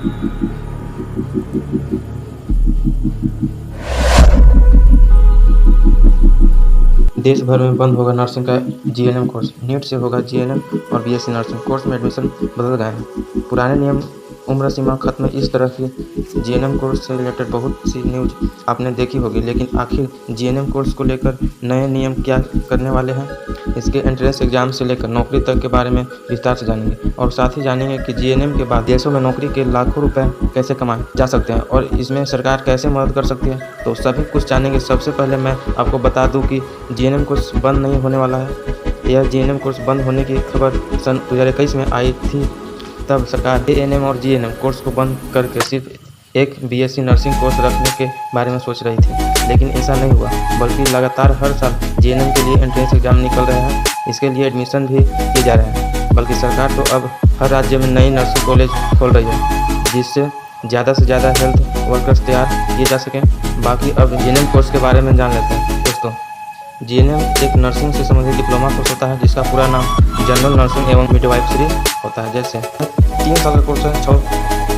देश भर में बंद होगा नर्सिंग का जीएनएम कोर्स। नीट से होगा जीएनएम और बीएससी नर्सिंग कोर्स में एडमिशन बदल गए हैं। पुराने नियम उम्र सीमा खत्म, इस तरह की जीएनएम कोर्स से रिलेटेड बहुत सी न्यूज आपने देखी होगी, लेकिन आखिर जीएनएम कोर्स को लेकर नए नियम क्या करने वाले हैं, इसके एंट्रेंस एग्जाम से लेकर नौकरी तक के बारे में विस्तार से जानेंगे। और साथ ही जानेंगे कि जीएनएम के बाद देशों में नौकरी के लाखों रुपए कैसे कमाए जा सकते हैं और इसमें सरकार कैसे मदद कर सकती है, तो सभी कुछ जानेंगे। सबसे पहले मैं आपको बता दूं कि जीएनएम कोर्स बंद नहीं होने वाला है। यह जीएनएम कोर्स बंद होने की खबर सन 2021 में आई थी। तब सरकार एएनएम और जीएनएम कोर्स को बंद करके सिर्फ एक बीएससी नर्सिंग कोर्स रखने के बारे में सोच रही थी, लेकिन ऐसा नहीं हुआ, बल्कि लगातार हर साल जीएनएम के लिए एंट्रेंस एग्जाम निकल रहे हैं। इसके लिए एडमिशन भी किए जा रहे हैं, बल्कि सरकार तो अब हर राज्य में नई नर्सिंग कॉलेज खोल रही है, जिससे ज़्यादा से ज़्यादा हेल्थ वर्कर्स तैयार किए जा सकें। बाकी अब जीएनएम कोर्स के बारे में जान लेते हैं दोस्तों। जीएनएम एक नर्सिंग से संबंधित डिप्लोमा कोर्स होता है, जिसका पूरा नाम जनरल नर्सिंग एवं मिडवाइफरी होता है। जैसे 3 साल का कोर्स है, 6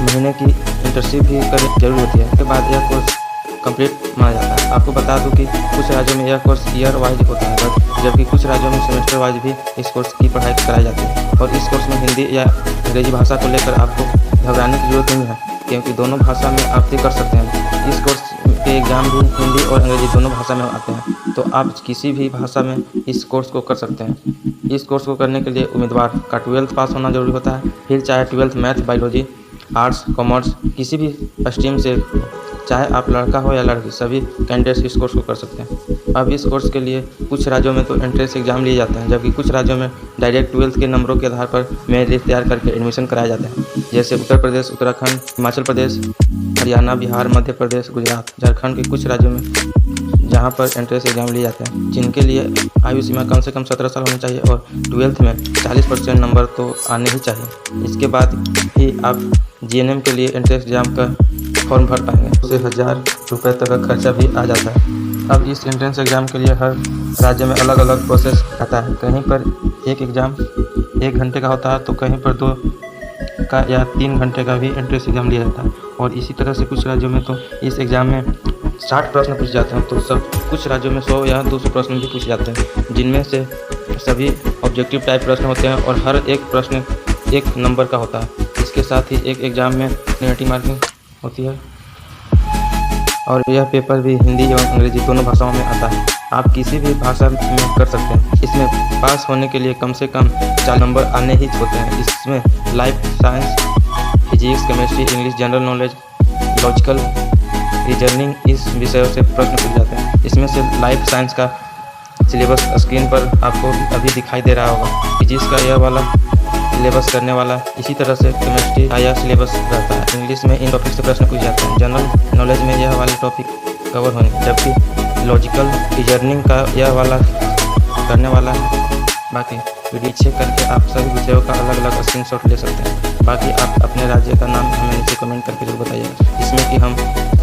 महीने की इंटर्नशिप भी करनी जरूरी होती है। उसके बाद यह कोर्स कंप्लीट माना जाता है। आपको बता दूं कि कुछ राज्यों में यह कोर्स ईयर वाइज होता है, जबकि कुछ राज्यों में सेमेस्टर वाइज भी इस कोर्स की पढ़ाई कराई जाती है। और इस कोर्स में हिंदी या अंग्रेजी भाषा को लेकर आपको घबराने की जरूरत नहीं है, क्योंकि दोनों भाषा में आप कर सकते हैं। इस कोर्स के एग्ज़ाम भी हिंदी और अंग्रेजी दोनों भाषा में आते हैं, तो आप किसी भी भाषा में इस कोर्स को कर सकते हैं। इस कोर्स को करने के लिए उम्मीदवार का 12th पास होना जरूरी होता है। फिर चाहे 12th math, biology, arts, commerce किसी भी स्ट्रीम से, चाहे आप लड़का हो या लड़की, सभी कैंडिडेट्स इस कोर्स को कर सकते हैं। अब इस कोर्स के लिए कुछ राज्यों में तो एंट्रेंस एग्जाम लिए जाते हैं, जबकि कुछ राज्यों में डायरेक्ट 12th के नंबरों के आधार पर मेरिट लिस्ट तैयार करके एडमिशन कराए जाते हैं। जैसे उत्तर प्रदेश, उत्तराखंड, हिमाचल प्रदेश, हरियाणा, बिहार, मध्य प्रदेश, गुजरात, झारखंड के कुछ राज्यों में जहां पर एंट्रेंस एग्जाम लिए जाते हैं, जिनके लिए आयु सीमा कम से कम 17 साल होनी चाहिए और 12th में 40% नंबर तो आने ही चाहिए। इसके बाद ही आप जीएनएम के लिए एंट्रेंस एग्जाम का फॉर्म भर पाएंगे। उससे 1000 रुपये तक का खर्चा भी आ जाता है। अब इस एंट्रेंस एग्ज़ाम के लिए हर राज्य में अलग अलग प्रोसेस आता है। कहीं पर एक एग्ज़ाम 1 घंटे का होता है, तो कहीं पर 2 का या 3 घंटे का भी एंट्रेंस एग्ज़ाम लिया जाता है। और इसी तरह से कुछ राज्यों में तो इस एग्ज़ाम में 60 प्रश्न पूछे जाते हैं, तो कुछ राज्यों में 100 या 200 प्रश्न भी पूछे जाते हैं, जिनमें से सभी ऑब्जेक्टिव टाइप प्रश्न होते हैं और हर एक प्रश्न 1 नंबर का होता है। इसके साथ ही एक एग्ज़ाम में नेगेटिव मार्किंग होती है और यह पेपर भी हिंदी एवं अंग्रेजी दोनों भाषाओं में आता है। आप किसी भी भाषा में कर सकते हैं। इसमें पास होने के लिए कम से कम 4 नंबर आने ही होते हैं। इसमें life science, physics, chemistry, English, general knowledge, logical reasoning इस विषयों से प्रश्न पूछे जाते हैं। इसमें से लाइफ साइंस का सिलेबस स्क्रीन पर आपको अभी दिखाई दे रहा होगा। फिजिक्स का यह वाला सिलेबस करने वाला, इसी तरह से केमिस्ट्री का यह सिलेबस रहता है। इंग्लिश में इन टॉपिक से प्रश्न पूछे जाते हैं। जनरल नॉलेज में यह वाले टॉपिक कवर होंगे, जबकि लॉजिकल रीजनिंग का यह वाला करने वाला है। बाकी वीडियो चेक करके आप सभी विषयों का अलग अलग स्क्रीनशॉट ले सकते हैं। बाकी आप अपने राज्य का नाम हमें नीचे कमेंट करके जरूर बताइएगा, जिसमें कि हम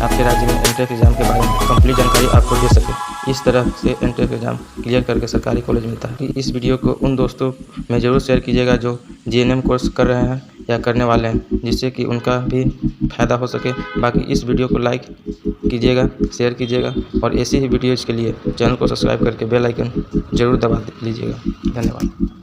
आपके राज्य में एंट्रेंस एग्जाम के बारे में कंप्लीट जानकारी आपको दे सकें। इस तरह से एंट्रेंस एग्जाम क्लियर करके सरकारी कॉलेज मिलता है। इस वीडियो को उन दोस्तों में ज़रूर शेयर कीजिएगा जो जीएनएम कोर्स कर रहे हैं या करने वाले हैं, जिससे कि उनका भी फायदा हो सके। बाकी इस वीडियो को लाइक कीजिएगा, शेयर कीजिएगा और ऐसी ही वीडियोज़ के लिए चैनल को सब्सक्राइब करके बेल आइकन जरूर दबा लीजिएगा। धन्यवाद।